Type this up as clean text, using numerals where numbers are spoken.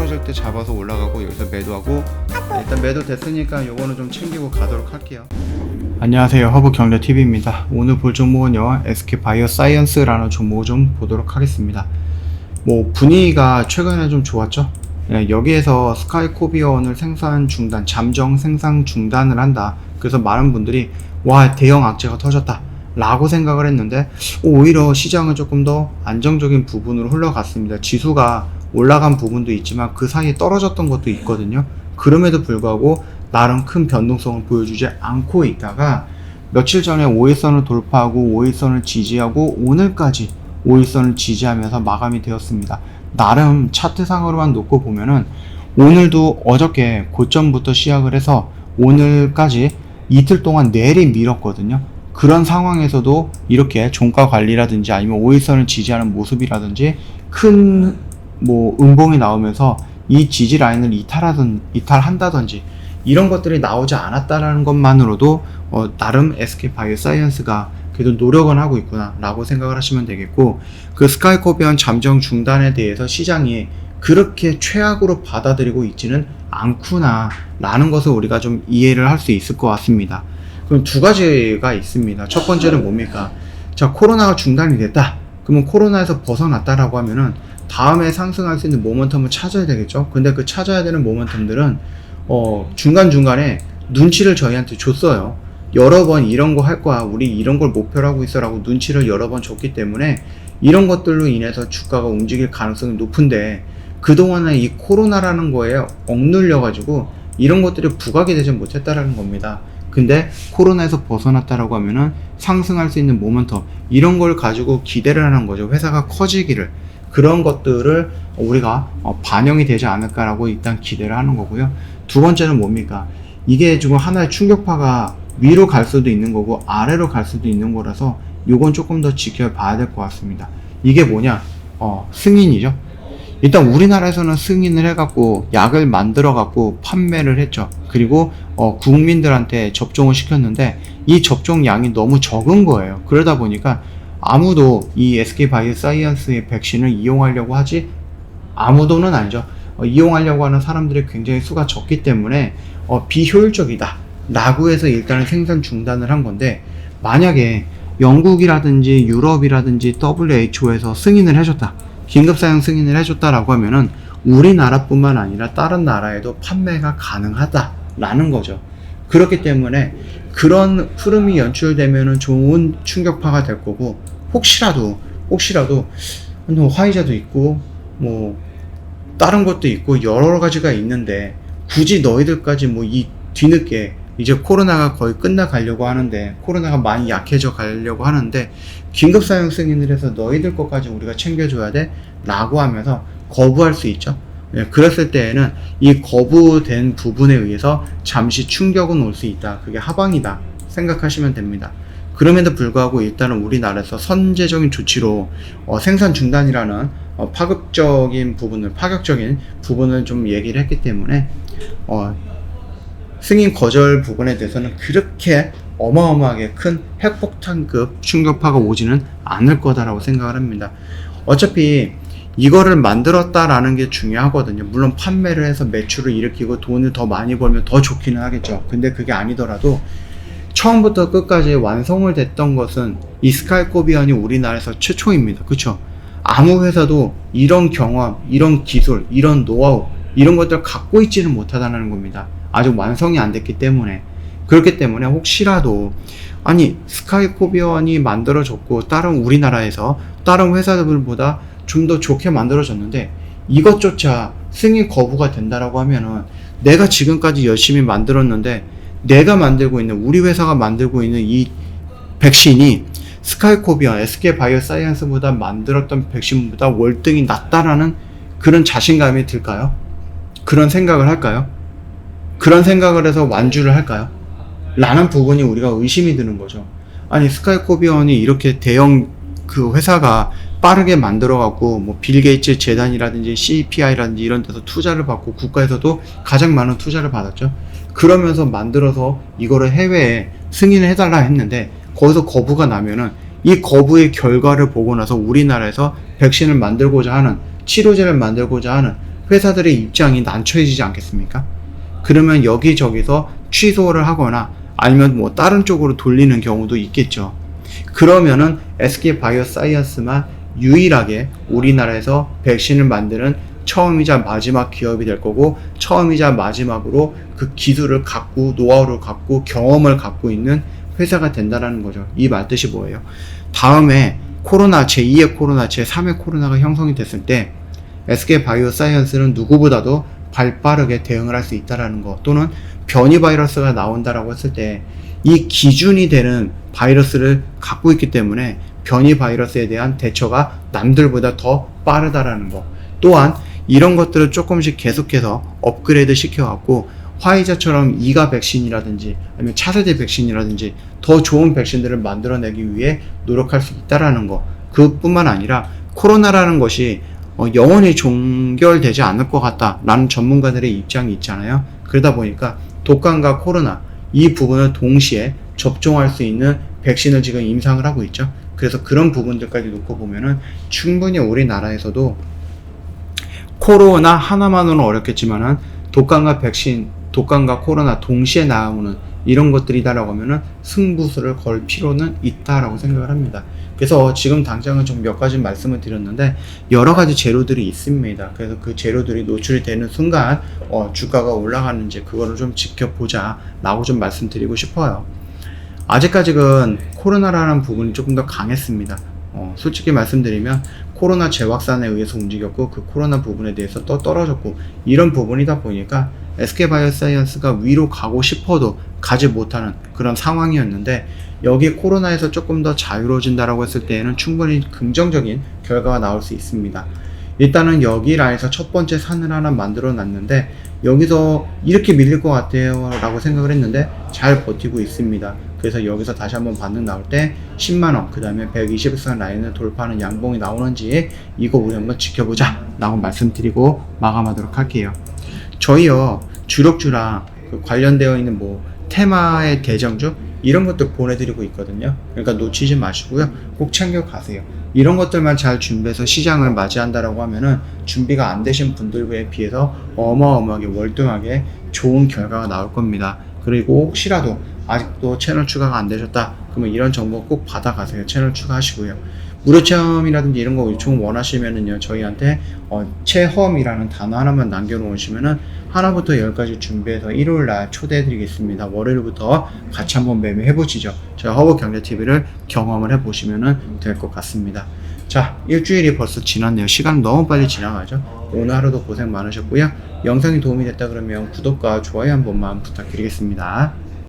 떨어질 때 잡아서 올라가고 여기서 매도하고, 일단 매도 됐으니까 요거는 좀 챙기고 가도록 할게요. 안녕하세요, 허브경제TV입니다. 오늘 볼 종목은요, SK바이오사이언스라는 종목을 좀 보도록 하겠습니다. 뭐 분위기가 최근에 좀 좋았죠. 여기에서 스카이코비언을 생산 중단, 잠정 생산 중단을 한다. 그래서 많은 분들이 와, 대형 악재가 터졌다 라고 생각을 했는데, 오히려 시장은 조금 더 안정적인 부분으로 흘러갔습니다. 지수가 올라간 부분도 있지만 그 사이에 떨어졌던 것도 있거든요. 그럼에도 불구하고 나름 큰 변동성을 보여주지 않고 있다가 며칠 전에 5일선을 돌파하고 5일선을 지지하고 오늘까지 5일선을 지지하면서 마감이 되었습니다. 나름 차트상으로만 놓고 보면은 오늘도 어저께 고점부터 시작을 해서 오늘까지 이틀 동안 내리 밀었거든요. 그런 상황에서도 이렇게 종가 관리라든지 아니면 5일선을 지지하는 모습이라든지 큰 음봉이 나오면서 이 지지 라인을 이탈한다든지 이런 것들이 나오지 않았다라는 것만으로도 나름 SK바이오사이언스가 그래도 노력은 하고 있구나 라고 생각을 하시면 되겠고, 그 스카이코비언 잠정 중단에 대해서 시장이 그렇게 최악으로 받아들이고 있지는 않구나 라는 것을 우리가 좀 이해를 할 수 있을 것 같습니다. 그럼 두 가지가 있습니다. 첫 번째는 뭡니까? 자, 코로나가 중단이 됐다. 그러면 코로나에서 벗어났다라고 하면은 다음에 상승할 수 있는 모멘텀을 찾아야 되겠죠. 근데 그 찾아야 되는 모멘텀들은 중간중간에 눈치를 저희한테 줬어요. 여러 번 이런 거 할 거야, 우리 이런 걸 목표로 하고 있어 라고 눈치를 여러 번 줬기 때문에 이런 것들로 인해서 주가가 움직일 가능성이 높은데, 그동안에 이 코로나라는 거에 억눌려 가지고 이런 것들이 부각이 되지 못했다라는 겁니다. 근데 코로나에서 벗어났다라고 하면은 상승할 수 있는 모멘텀, 이런 걸 가지고 기대를 하는 거죠. 회사가 커지기를. 그런 것들을 우리가 반영이 되지 않을까라고 일단 기대를 하는 거고요. 두 번째는 뭡니까? 이게 지금 하나의 충격파가 위로 갈 수도 있는 거고 아래로 갈 수도 있는 거라서 요건 조금 더 지켜봐야 될 것 같습니다. 이게 뭐냐? 승인이죠. 일단 우리나라에서는 승인을 해갖고 약을 만들어갖고 판매를 했죠. 그리고 국민들한테 접종을 시켰는데 이 접종량이 너무 적은 거예요. 그러다 보니까 아무도 이 SK바이오사이언스의 백신을 이용하려고 하지, 아무도는 아니죠. 이용하려고 하는 사람들이 굉장히 수가 적기 때문에 비효율적이다 라고 해서 일단은 생산 중단을 한 건데, 만약에 영국이라든지 유럽이라든지 WHO에서 승인을 해줬다, 긴급사용 승인을 해줬다라고 하면은 우리나라뿐만 아니라 다른 나라에도 판매가 가능하다 라는 거죠. 그렇기 때문에 그런 흐름이 연출되면은 좋은 충격파가 될 거고, 혹시라도 화이자도 있고 다른 것도 있고 여러 가지가 있는데, 굳이 너희들까지 이 뒤늦게 이제 코로나가 거의 끝나가려고 하는데, 코로나가 많이 약해져 가려고 하는데 긴급사용 승인을 해서 너희들 것까지 우리가 챙겨줘야 돼 라고 하면서 거부할 수 있죠. 그랬을 때에는 이 거부된 부분에 의해서 잠시 충격은 올 수 있다. 그게 하방이다 생각하시면 됩니다. 그럼에도 불구하고 일단은 우리나라에서 선제적인 조치로 생산 중단이라는 파격적인 부분을 좀 얘기를 했기 때문에 승인 거절 부분에 대해서는 그렇게 어마어마하게 큰 핵폭탄급 충격파가 오지는 않을 거다라고 생각을 합니다. 어차피 이거를 만들었다라는 게 중요하거든요. 물론 판매를 해서 매출을 일으키고 돈을 더 많이 벌면 더 좋기는 하겠죠. 근데 그게 아니더라도 처음부터 끝까지 완성을 됐던 것은 이 스카이코비언이 우리나라에서 최초입니다. 그쵸? 아무 회사도 이런 경험, 이런 기술, 이런 노하우, 이런 것들을 갖고 있지는 못하다는 겁니다. 아직 완성이 안 됐기 때문에. 그렇기 때문에 혹시라도 스카이코비언이 만들어졌고 우리나라에서 다른 회사들보다 좀 더 좋게 만들어졌는데 이것조차 승인 거부가 된다라고 하면은, 내가 지금까지 열심히 만들었는데 내가 만들고 있는, 우리 회사가 만들고 있는 이 백신이 스카이코비언, SK바이오사이언스보다 만들었던 백신보다 월등히 낫다라는 그런 자신감이 들까요? 그런 생각을 할까요? 그런 생각을 해서 완주를 할까요? 라는 부분이 우리가 의심이 드는 거죠. 스카이코비언이 이렇게 대형 그 회사가 빠르게 만들어갖고 빌 게이츠 재단이라든지 CPI라든지 이런 데서 투자를 받고 국가에서도 가장 많은 투자를 받았죠. 그러면서 만들어서 이거를 해외에 승인을 해달라 했는데 거기서 거부가 나면은 이 거부의 결과를 보고 나서 우리나라에서 백신을 만들고자 하는, 치료제를 만들고자 하는 회사들의 입장이 난처해지지 않겠습니까? 그러면 여기저기서 취소를 하거나 아니면 뭐 다른 쪽으로 돌리는 경우도 있겠죠. 그러면은 SK바이오사이언스만 유일하게 우리나라에서 백신을 만드는 처음이자 마지막 기업이 될 거고, 처음이자 마지막으로 그 기술을 갖고, 노하우를 갖고, 경험을 갖고 있는 회사가 된다는 거죠. 이 말뜻이 뭐예요? 다음에 코로나, 제2의 코로나, 제3의 코로나가 형성이 됐을 때 SK바이오사이언스는 누구보다도 발빠르게 대응을 할 수 있다는 거, 또는 변이 바이러스가 나온다라고 했을 때 이 기준이 되는 바이러스를 갖고 있기 때문에 변이 바이러스에 대한 대처가 남들보다 더 빠르다라는 거, 또한 이런 것들을 조금씩 계속해서 업그레이드 시켜갖고 화이자처럼 2가 백신이라든지 아니면 차세대 백신이라든지 더 좋은 백신들을 만들어내기 위해 노력할 수 있다라는 거, 그뿐만 아니라 코로나라는 것이 영원히 종결되지 않을 것 같다라는 전문가들의 입장이 있잖아요. 그러다 보니까 독감과 코로나 이 부분을 동시에 접종할 수 있는 백신을 지금 임상을 하고 있죠. 그래서 그런 부분들까지 놓고 보면은 충분히 우리나라에서도 코로나 하나만으로는 어렵겠지만은 독감과 코로나 동시에 나오는 이런 것들이다라고 하면은 승부수를 걸 필요는 있다라고 생각을 합니다. 그래서 지금 당장은 좀 몇 가지 말씀을 드렸는데 여러 가지 재료들이 있습니다. 그래서 그 재료들이 노출이 되는 순간 주가가 올라가는지 그거를 좀 지켜보자 라고 좀 말씀드리고 싶어요. 아직까지는 코로나라는 부분이 조금 더 강했습니다. 솔직히 말씀드리면 코로나 재확산에 의해서 움직였고 그 코로나 부분에 대해서 또 떨어졌고 이런 부분이다 보니까 SK바이오사이언스가 위로 가고 싶어도 가지 못하는 그런 상황이었는데, 여기 코로나에서 조금 더 자유로워진다라고 했을 때에는 충분히 긍정적인 결과가 나올 수 있습니다. 일단은 여기 라인에서 첫 번째 산을 하나 만들어 놨는데 여기서 이렇게 밀릴 것 같아요 라고 생각을 했는데 잘 버티고 있습니다. 그래서 여기서 다시 한번 반등 나올 때 10만원, 그 다음에 120일선 라인을 돌파하는 양봉이 나오는지 이거 우리 한번 지켜보자 라고 말씀드리고 마감하도록 할게요. 저희요 주력주랑 관련되어 있는 뭐 테마의 대장주 이런 것들 보내드리고 있거든요. 그러니까 놓치지 마시고요, 꼭 챙겨 가세요. 이런 것들만 잘 준비해서 시장을 맞이한다라고 하면은 준비가 안 되신 분들에 비해서 어마어마하게 월등하게 좋은 결과가 나올 겁니다. 그리고 혹시라도 아직도 채널 추가가 안 되셨다 그러면 이런 정보 꼭 받아가세요. 채널 추가하시고요. 무료 체험이라든지 이런 거 요청 원하시면은요, 저희한테 체험이라는 단어 하나만 남겨놓으시면은 하나부터 10까지 준비해서 일요일날 초대해드리겠습니다. 월요일부터 같이 한번 매매해보시죠. 저희 허브경제TV를 경험을 해보시면 될 것 같습니다. 자, 일주일이 벌써 지났네요. 시간 너무 빨리 지나가죠. 오늘 하루도 고생 많으셨고요. 영상이 도움이 됐다 그러면 구독과 좋아요 한 번만 부탁드리겠습니다.